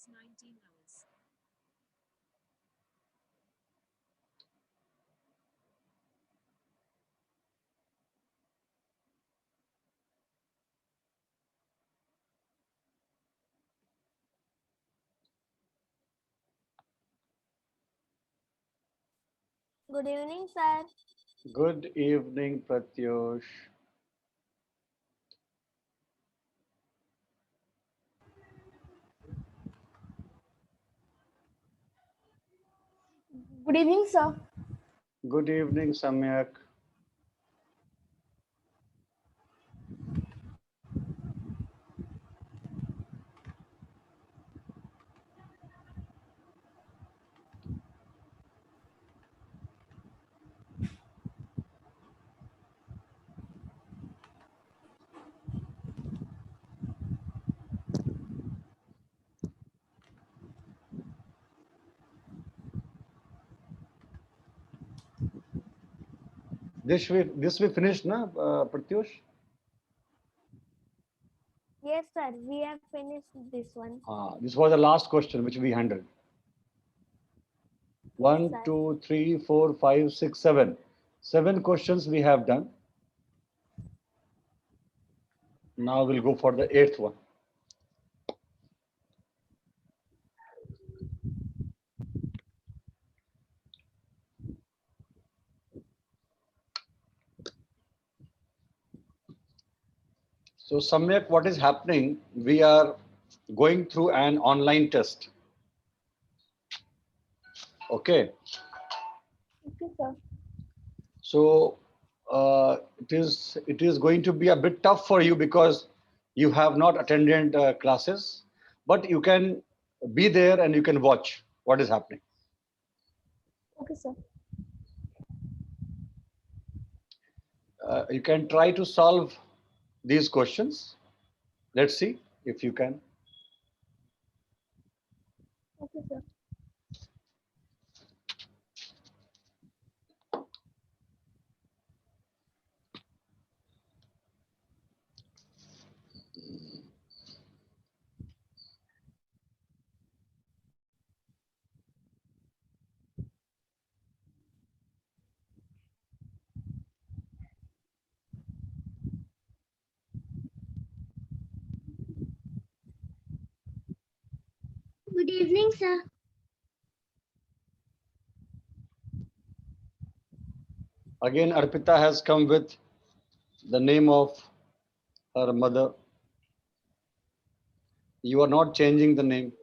Good evening, sir. Good evening, Pratyush. Good evening, sir. Good evening, Samyak. This we finished, na, Pratyush? Yes, sir. We have finished this one. This was the last question which we handled. Yes, One, sir. two, three, four, five, six, seven. 7 questions we have done. Now we'll go for the eighth one. So, Samyak, what is happening? We are going through an online test. Okay. Okay, sir. So it is going to be a bit tough for you because you have not attended classes, but you can be there and you can watch what is happening. Okay, sir. You can try to solve these questions. Let's see if you can. Okay, sir. Good evening, sir. Again, Arpita has come with the name of her mother. You are not changing the name.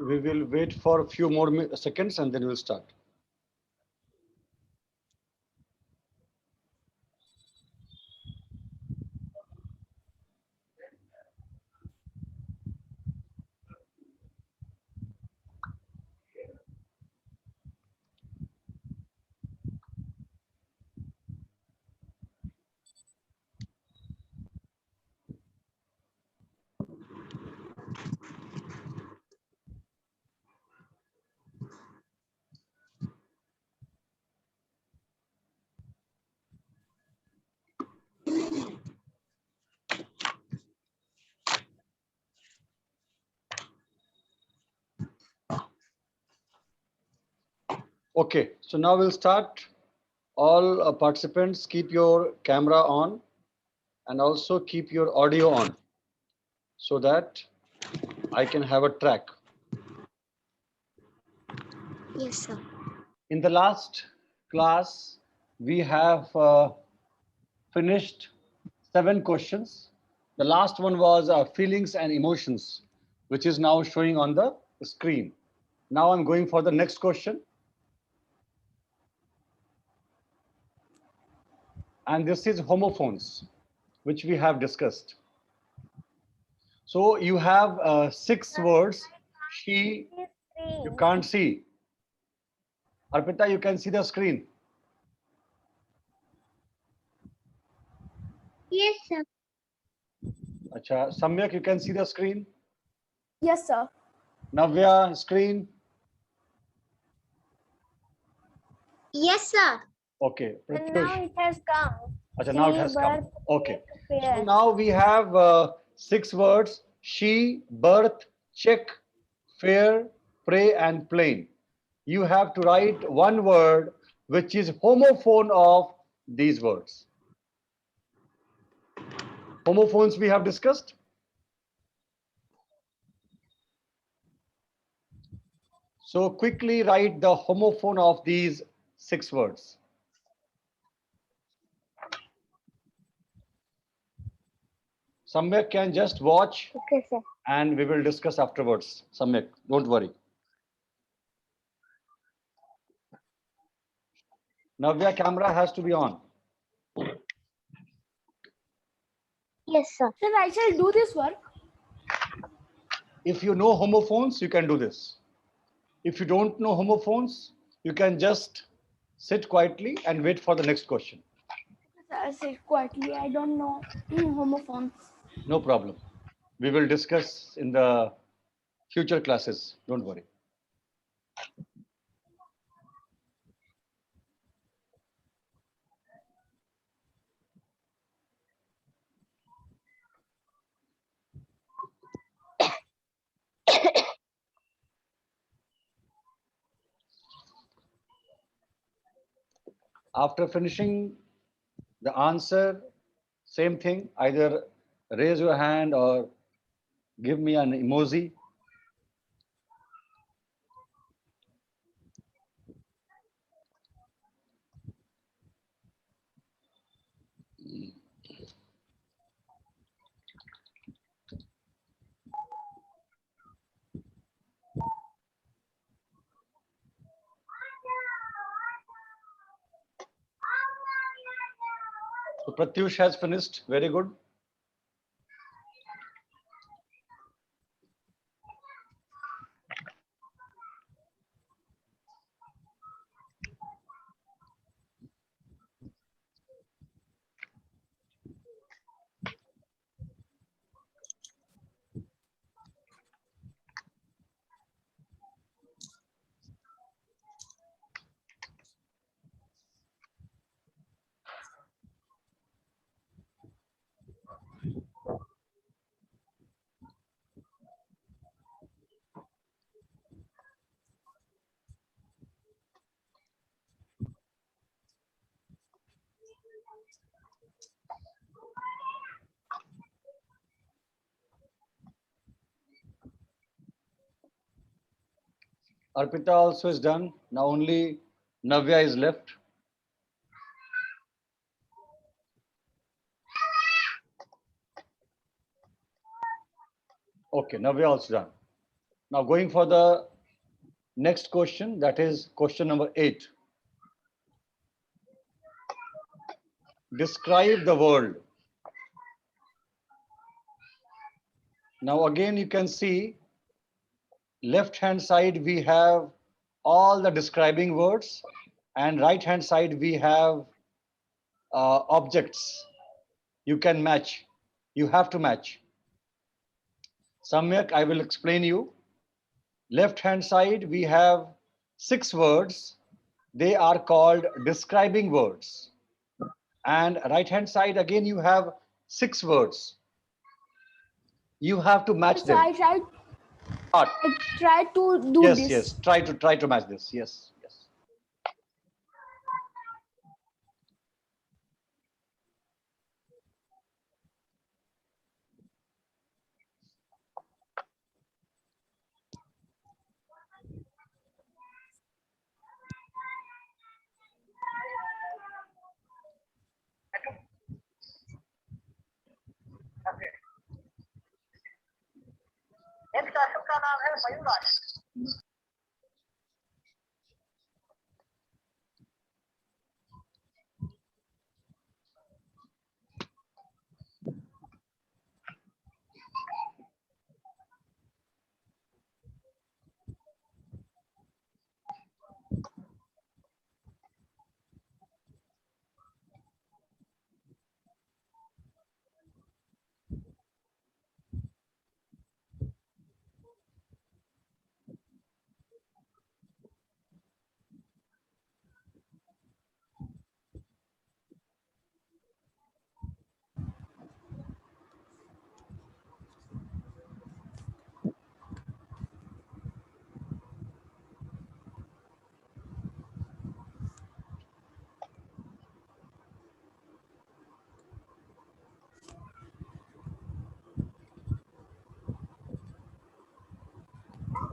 We will wait for a few more seconds and then we'll start. Okay, so now we'll start. All participants, keep your camera on and also keep your audio on so that I can have a track. Yes, sir. In the last class, we have finished 7 questions. The last one was feelings and emotions, which is now showing on the screen. Now I'm going for the next question. And this is homophones, which we have discussed. So you have 6 words. She, you can't see. Arpita, you can see the screen. Yes, sir. Acha, Samyak, you can see the screen. Yes, sir. Navya, screen. Yes, sir. Okay. And now Pratyush. it has come. Acha, now it She, has come. birth, Okay. check, So pair. now we have 6 words. She, birth, check, fair, pray, and plain. You have to write one word which is homophone of these words. Homophones we have discussed. So quickly write the homophone of these 6 words. Samyak can just watch Okay, sir. and we will discuss afterwards. Samyak, don't worry. Navya, camera has to be on. Yes, sir. Sir, I shall do this work. If you know homophones, you can do this. If you don't know homophones, you can just sit quietly and wait for the next question. Sir, sit quietly. I don't know homophones. No problem. We will discuss in the future classes. Don't worry. After finishing the answer, same thing, either raise your hand or give me an emoji. So Pratyush has finished. Very good. Arpita also is done. Now only Navya is left. Okay, Navya also done. Now going for the next question, that is question number 8. Describe the world. Now again you can see left hand side we have all the describing words and right hand side we have objects. You can match. You have to match. Samyak, I will explain you. Left hand side we have 6 words. They are called describing words. And right hand side again you have 6 words. You have to match So them. I try to do Yes, this. yes. Try to match this. Yes, yes. का नाम है मयूराज।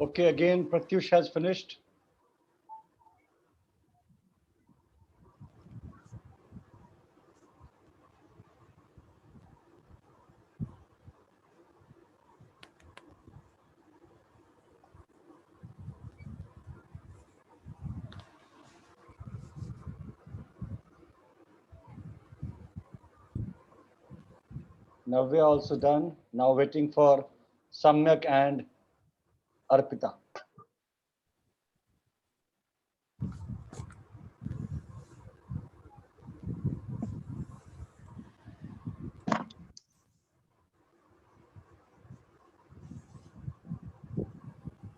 Okay, again, Pratyush has finished. Navya also done. Now waiting for Samyak and Arpita.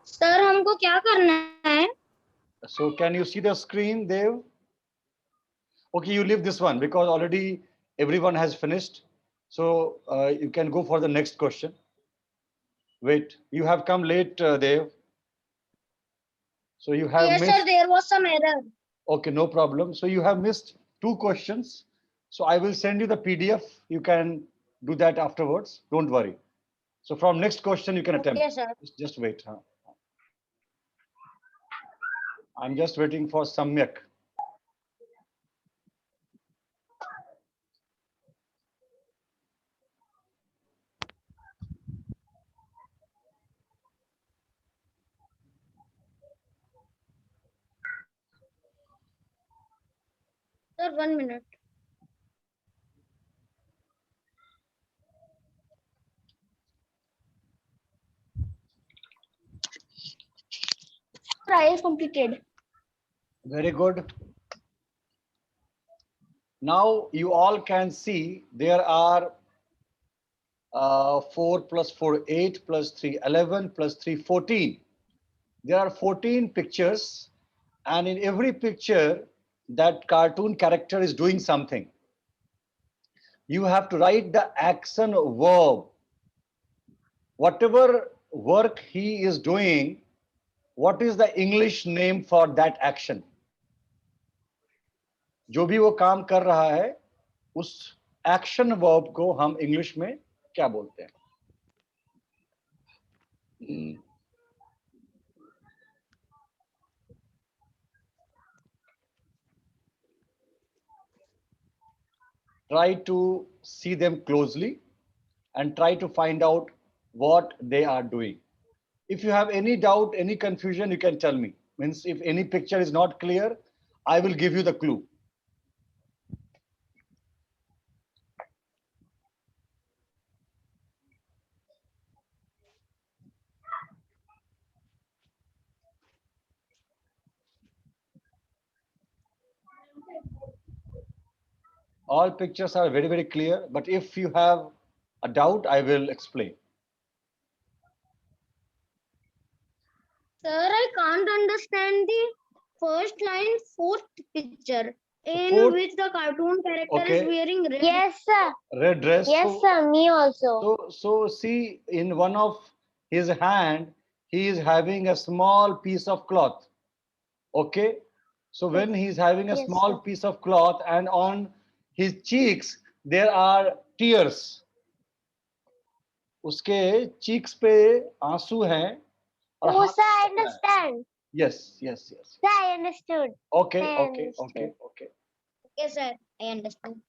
Sir हमको क्या करना है? So can you see the screen, Dev? Okay, you leave this one because already everyone has finished. So you can go for the next question. Wait, you have come late, Dev. So you have Yes missed. sir, there was some error. Okay, no problem. So you have missed 2 questions. So I will send you the PDF. You can do that afterwards. Don't worry. So from next question, you can attempt. Yes sir. Just wait. Huh? I'm just waiting for Samyak. Sir, 1 minute. Trial completed. Very good. Now you all can see there are 4 plus 4, 8 plus 3, 11 plus 3, 14. There are 14 pictures, and in every picture, that cartoon character is doing something. You have to write the action verb. Whatever work he is doing, what is the English name for that action? जो भी वो काम कर रहा है, उस action verb को हम इंग्लिश में क्या बोलते हैं? Try to see them closely and try to find out what they are doing. If you have any doubt, any confusion, you can tell me. Means if any picture is not clear, I will give you the clue. All pictures are very, very clear, but if you have a doubt, I will explain. Sir, I can't understand the first line, fourth picture, in Fourth- which the cartoon character is Okay. wearing red. Yes, sir. Red dress. Yes, sir. Me also. So see, in one of his hand, he is having a small piece of cloth. Okay. So when he's having a Yes, small sir. piece of cloth and on his cheeks, there are tears. उसके cheeks पे आंसू हैं और Oh, हाथ sir, I में कपड़ा है. understand. Yes, yes, yes. Sir, I understood. Okay, I okay, understood. okay, okay. Yes, sir, I understand.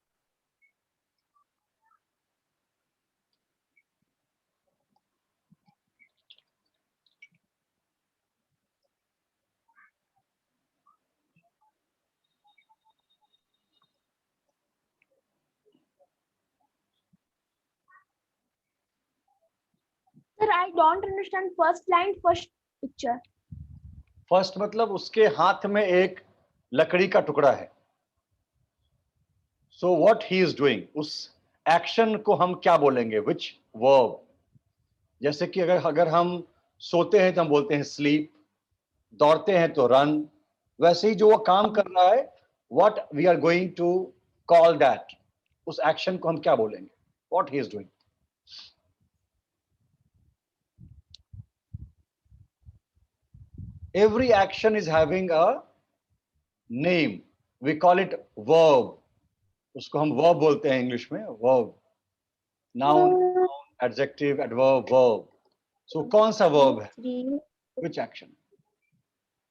I don't understand first line, first picture. First मतलब उसके हाथ में एक लकड़ी का टुकड़ा है. So what he is doing, उस एक्शन को हम क्या बोलेंगे, विच वर्ब. जैसे कि अगर हम सोते हैं तो हम बोलते हैं स्लीप, दौड़ते हैं तो रन. वैसे ही जो वो काम कर रहा है, what we are going to call that, उस एक्शन को हम क्या बोलेंगे, what he is doing. Every action is having a name. We call it verb. उसको हम verb बोलते हैं इंग्लिश में, verb. Noun, adjective, adverb, verb. So कौन सा verb है? 3, Which action?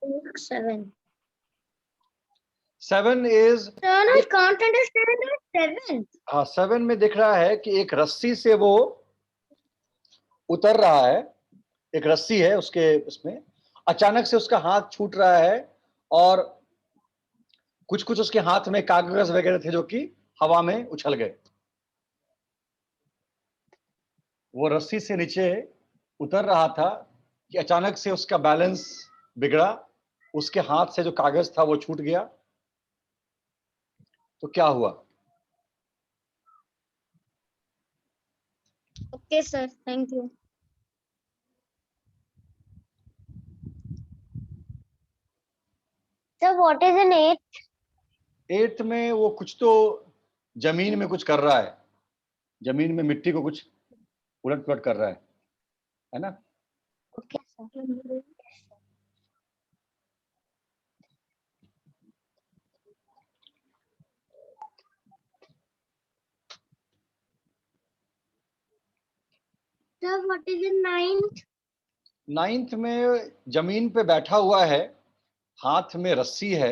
6, 7. 7 is, Sir, I can't understand the 7th. हाँ 7 में दिख रहा है कि एक रस्सी से वो उतर रहा है. एक रस्सी है उसके उसमें, अचानक से उसका हाथ छूट रहा है और कुछ कुछ उसके हाथ में कागज वगैरह थे जो कि हवा में उछल गए. वो रस्सी से नीचे उतर रहा था कि अचानक से उसका बैलेंस बिगड़ा, उसके हाथ से जो कागज था वो छूट गया. तो क्या हुआ? Okay, sir. Thank you. Sir, what is an 8? 8 में वो कुछ तो जमीन में कुछ कर रहा है, जमीन में मिट्टी को कुछ उलट पलट कर रहा है ना. Okay, sir. Sir, what is the 9th? 9th में जमीन पे बैठा हुआ है, हाथ में रस्सी है,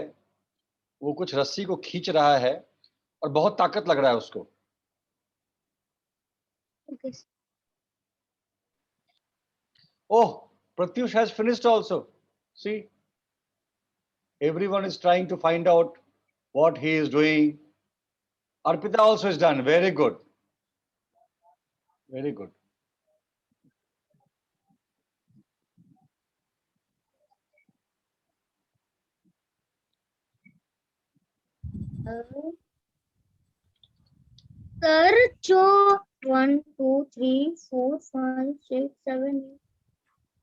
वो कुछ रस्सी को खींच रहा है और बहुत ताकत लग रहा है उसको. Okay, sir. Oh, Pratyush has finished also. See, everyone is trying to find out what he is doing. Arpita also is done. Very good. Very good. Sir, जो 1, 2, 3, 4, 5, 6, 7, 8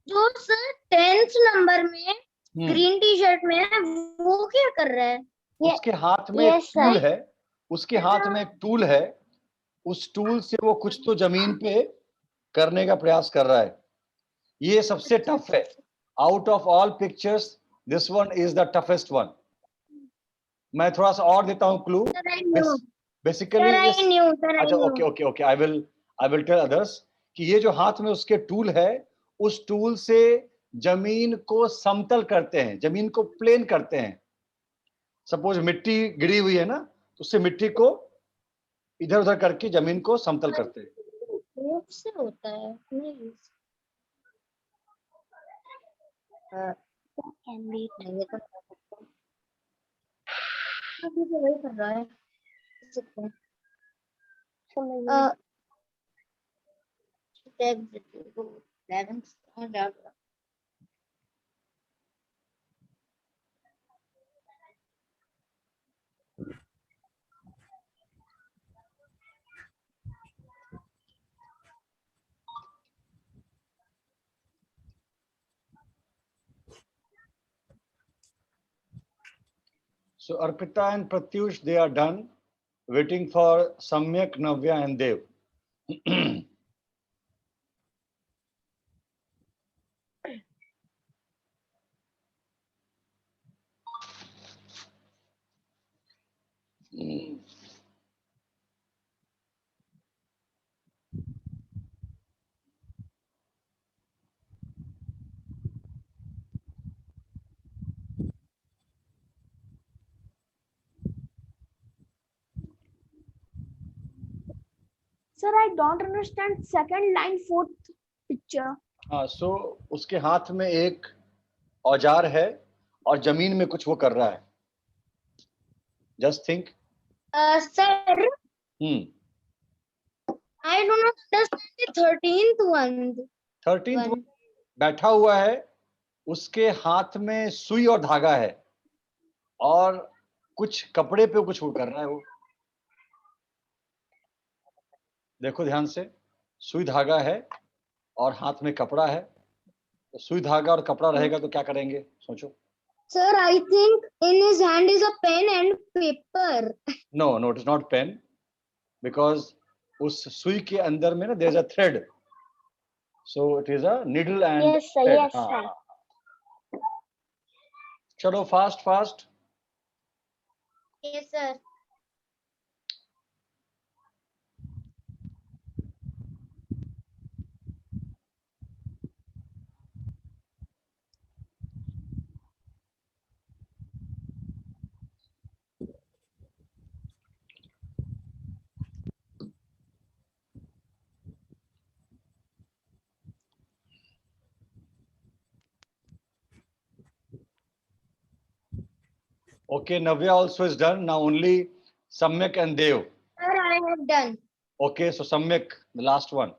जो सर 10th नंबर में ग्रीन टी शर्ट में है, वो क्या कर रहा है? उसके हाथ में एक टूल है, उसके हाथ में एक टूल है, उस टूल से वो कुछ तो जमीन पे करने का प्रयास कर रहा है. ये सबसे टफ है. Out of all pictures this one is the toughest one. मैं थोड़ा सा और देता हूं क्लू. बेसिकली अच्छा, okay okay okay, I will tell others कि ये जो हाथ में उसके टूल है, उस टूल से जमीन को समतल करते हैं, जमीन को प्लेन करते हैं. सपोज मिट्टी गिरी हुई है ना, तो उससे मिट्टी को इधर उधर करके जमीन को समतल करते हैं. से होता है नहीं कैन बी नहीं तो वही कर रहा है. So Arpita and Pratyush, they are done, waiting for Samyak, Navya and Dev. Sir, I don't understand second line, fourth picture. हाँ, so उसके हाथ में एक औजार है और जमीन में कुछ वो कर रहा है. Just think. Sir, I do not understand the 13th one. 13th One. बैठा हुआ है, उसके हाथ में सुई और धागा है और कुछ कपड़े पे कुछ वो कर रहा है वो। देखो ध्यान से, सुई धागा है और हाथ में कपड़ा है, तो सुई धागा और कपड़ा रहेगा तो क्या करेंगे, सोचो। Sir, I think in his hand is a pen and paper. No, no, it is not pen, because उस सुई के अंदर में ना there is a thread, so it is a needle and Yes, sir. thread. Yes, हाँ, sir. हाँ. चलो fast fast. Yes, sir. Okay, Navya also is done. Now only Samyak and Dev. Sir, I have done. Okay, so Samyak, the last one.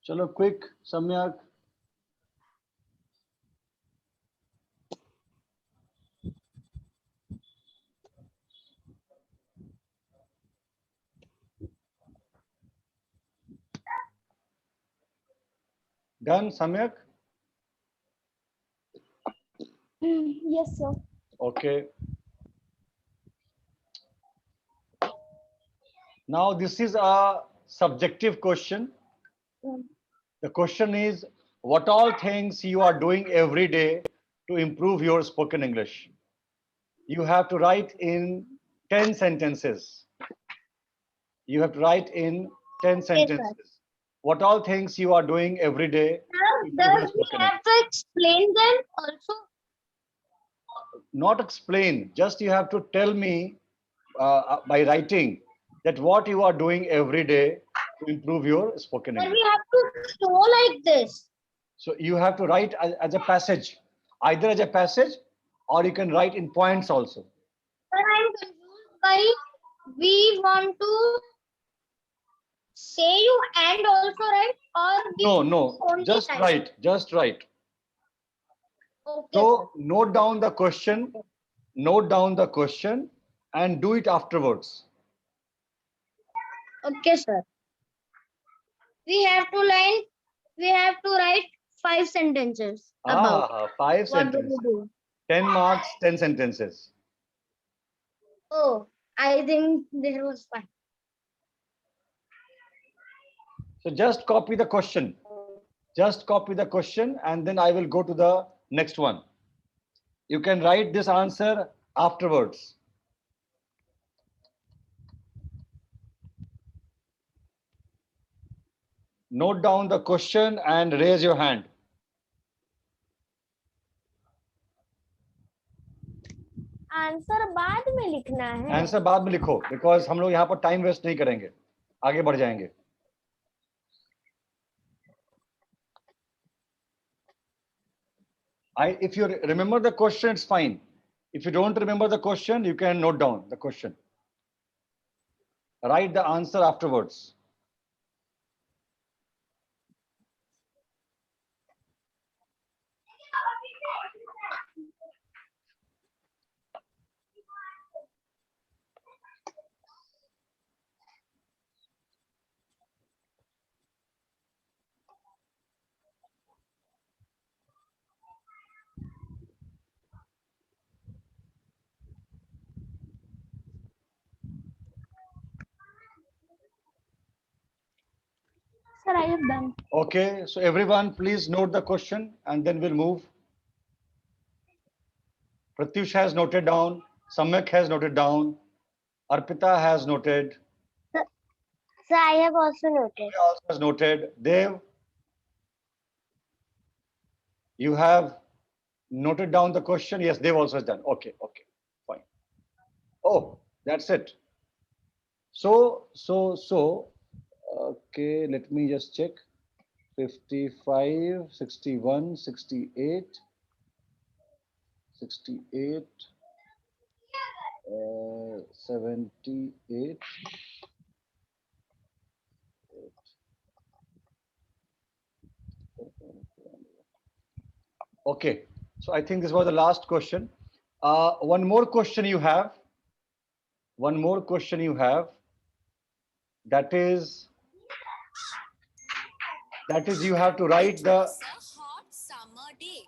Chalo, quick, Samyak. Done, Samyak? Yes, sir. Okay. Now this is a subjective question. The question is, what all things you are doing every day to improve your spoken English? You have to write in 10 sentences. You have to write in 10 sentences. What all things you are doing every day to Sir, improve your does he spoken have English? to explain them also? Not explain, just you have to tell me by writing that what you are doing every day to improve your spoken Sir, English. we have to show like this. So you have to write as a passage, either as a passage or you can write in points also. Sir, I am confused by we want to say you and also write or we No, no, only just type? write, just write. Okay, So note down the question, and do it afterwards. okay, sir. We have to write 5 sentences about 5 what do we sentences, do. 10 marks, 10 sentences. Oh, I think there was fine. So just copy the question. Just copy the question and then I will go to the next one. You can write this answer afterwards. Note down the question and raise your hand. Answer बाद में लिखना है. Answer बाद में लिखो, because हम लोग यहाँ पर टाइम वेस्ट नहीं करेंगे, आगे बढ़ जाएंगे. If you remember the question, it's fine. If you don't remember the question, you can note down the question. Write the answer afterwards. Sir, I have done. Okay, so everyone please note the question and then we'll move. Pratyush has noted down, Samyak has noted down, Arpita has noted, Sir, I have also noted. Surya also has noted, Dev, you have noted down the question. Yes, Dev also has done. Okay, okay, fine. Oh, that's it. So, okay, let me just check. 55, 61, 68, 68, 78. Okay, so I think this was the last question. One more question you have. One more question you have. That is you have to write the. It's a hot summer day.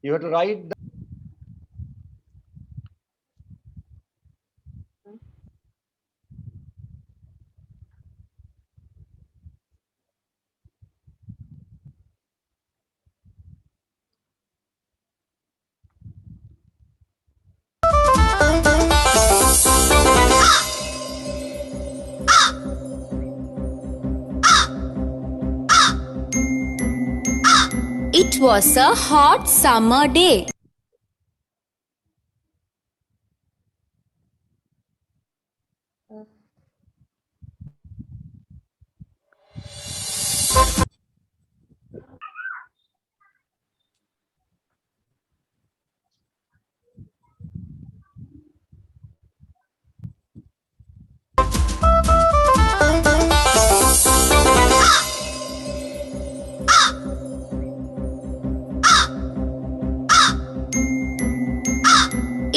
You have to write the. It was a hot summer day.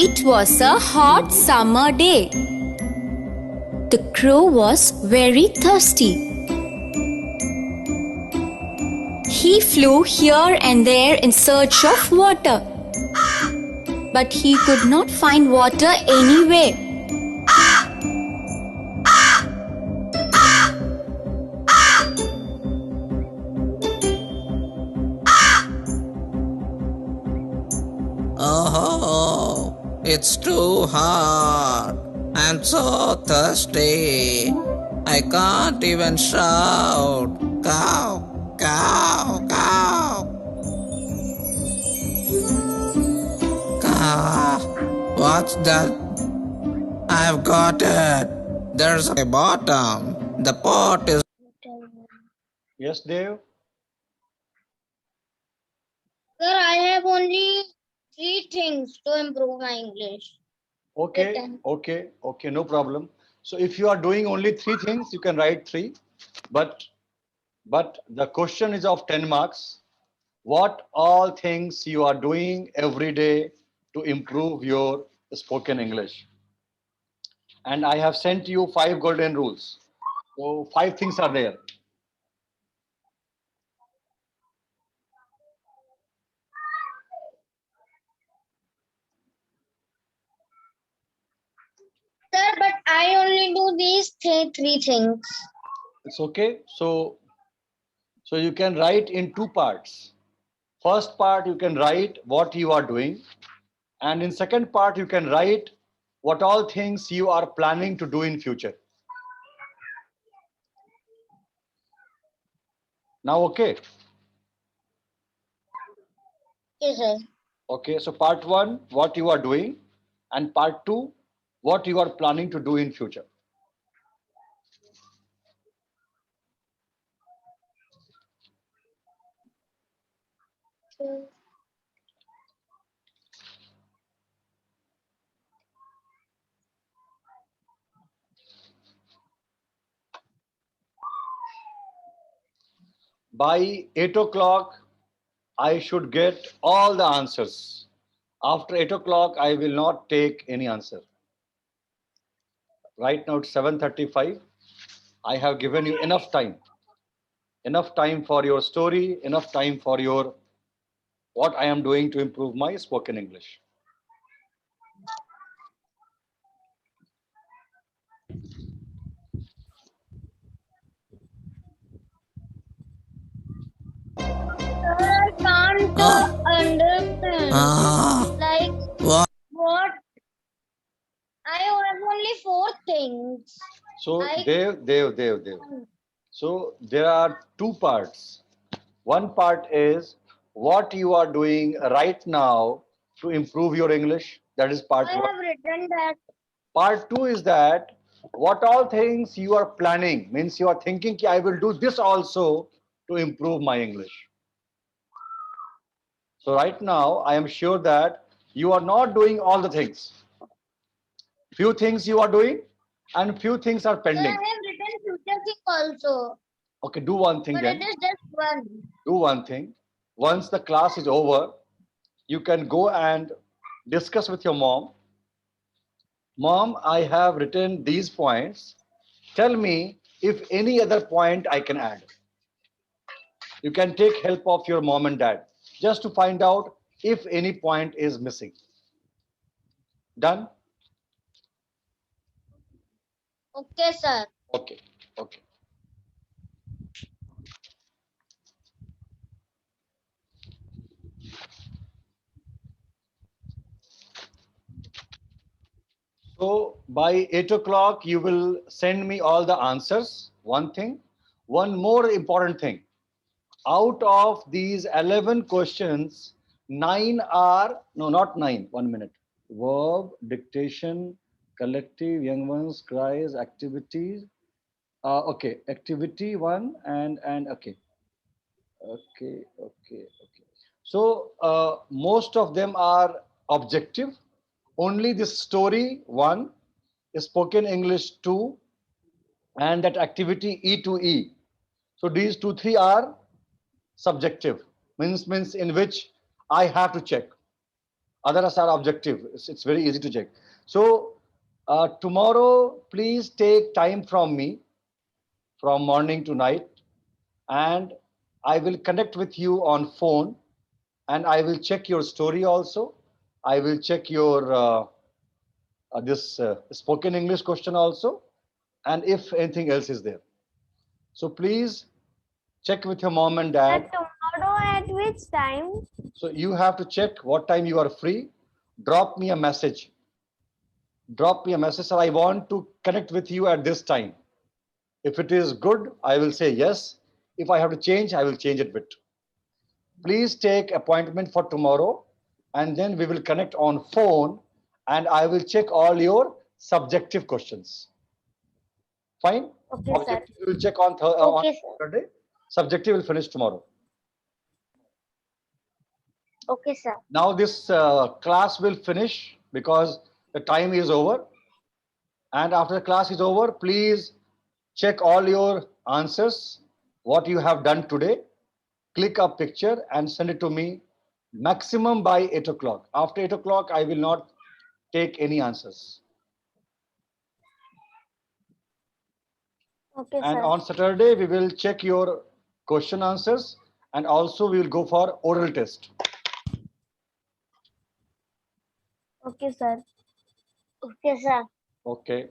It was a hot summer day. The crow was very thirsty. He flew here and there in search of water, but he could not find water anywhere. Oh, it's too hot. I'm so thirsty. I can't even shout. Cow, cow, cow. Cow. What's that? I've got it. There's a bottom. The pot is. Yes, Dev. Sir, I have only 3 things to improve my English. Okay, Written. okay, no problem. So if you are doing only 3 things, you can write 3. But the question is of 10 marks. What all things you are doing every day to improve your spoken English? And I have sent you 5 golden rules. So 5 things are there. Sir, but I only do these three things. It's okay. So you can write in 2 parts. First part you can write what you are doing, and in second part you can write what all things you are planning to do in future. Now, okay. Yes, sir. Okay, so part 1, what you are doing, and part 2, what you are planning to do in future. By 8 o'clock, I should get all the answers. After 8 o'clock, I will not take any answer. Right now it's 7:35. I have given you enough time. Enough time for your story, enough time for your what I am doing to improve my spoken English. Like What? what? I have only 4 things. So I- Dev. So there are two parts. One part is what you are doing right now to improve your English. That is part I one. have written that. Part two is that what all things you are planning, means you are thinking ki I will do this also to improve my English. So right now I am sure that you are not doing all the things. Few things you are doing and few things are So I pending. have written future thing also. Okay, do one thing But then. it is just one. Do one thing. Once the class is over, you can go and discuss with your mom. Mom, I have written these points. Tell me if any other point I can add. You can take help of your mom and dad just to find out if any point is missing. Done? Okay, sir. Okay. Okay. So by 8 o'clock, you will send me all the answers. One thing. One more important thing. Out of these 11 questions, 9 are, no, not 9, 1 minute. Verb, dictation, collective, young ones, cries, activities. Okay, activity one and okay. Okay. So most of them are objective. Only this story one, spoken English two, and that activity E to E. So these two, three are subjective, means in which I have to check. Others are objective. It's very easy to check. So tomorrow, please take time from me from morning to night, and I will connect with you on phone, and I will check your story also. I will check your this spoken English question also, and if anything else is there. So please check with your mom and dad. Tomorrow at which time? So you have to check what time you are free. Drop me a message. Drop me a message. Sir, I want to connect with you at this time. If it is good, I will say yes. If I have to change, I will change it bit. Please take appointment for tomorrow, and then we will connect on phone, and I will check all your subjective questions. Fine? Okay, sir. Objective we will check on Okay, sir. Saturday. Subjective will finish tomorrow. Okay, sir. Now this class will finish because the time is over. And after the class is over, please check all your answers, what you have done today. Click a picture and send it to me maximum by 8 o'clock. After 8 o'clock, I will not take any answers. Okay, And sir. on Saturday, we will check your question answers, and also we will go for oral test. Okay, sir. Okay, sir. Okay.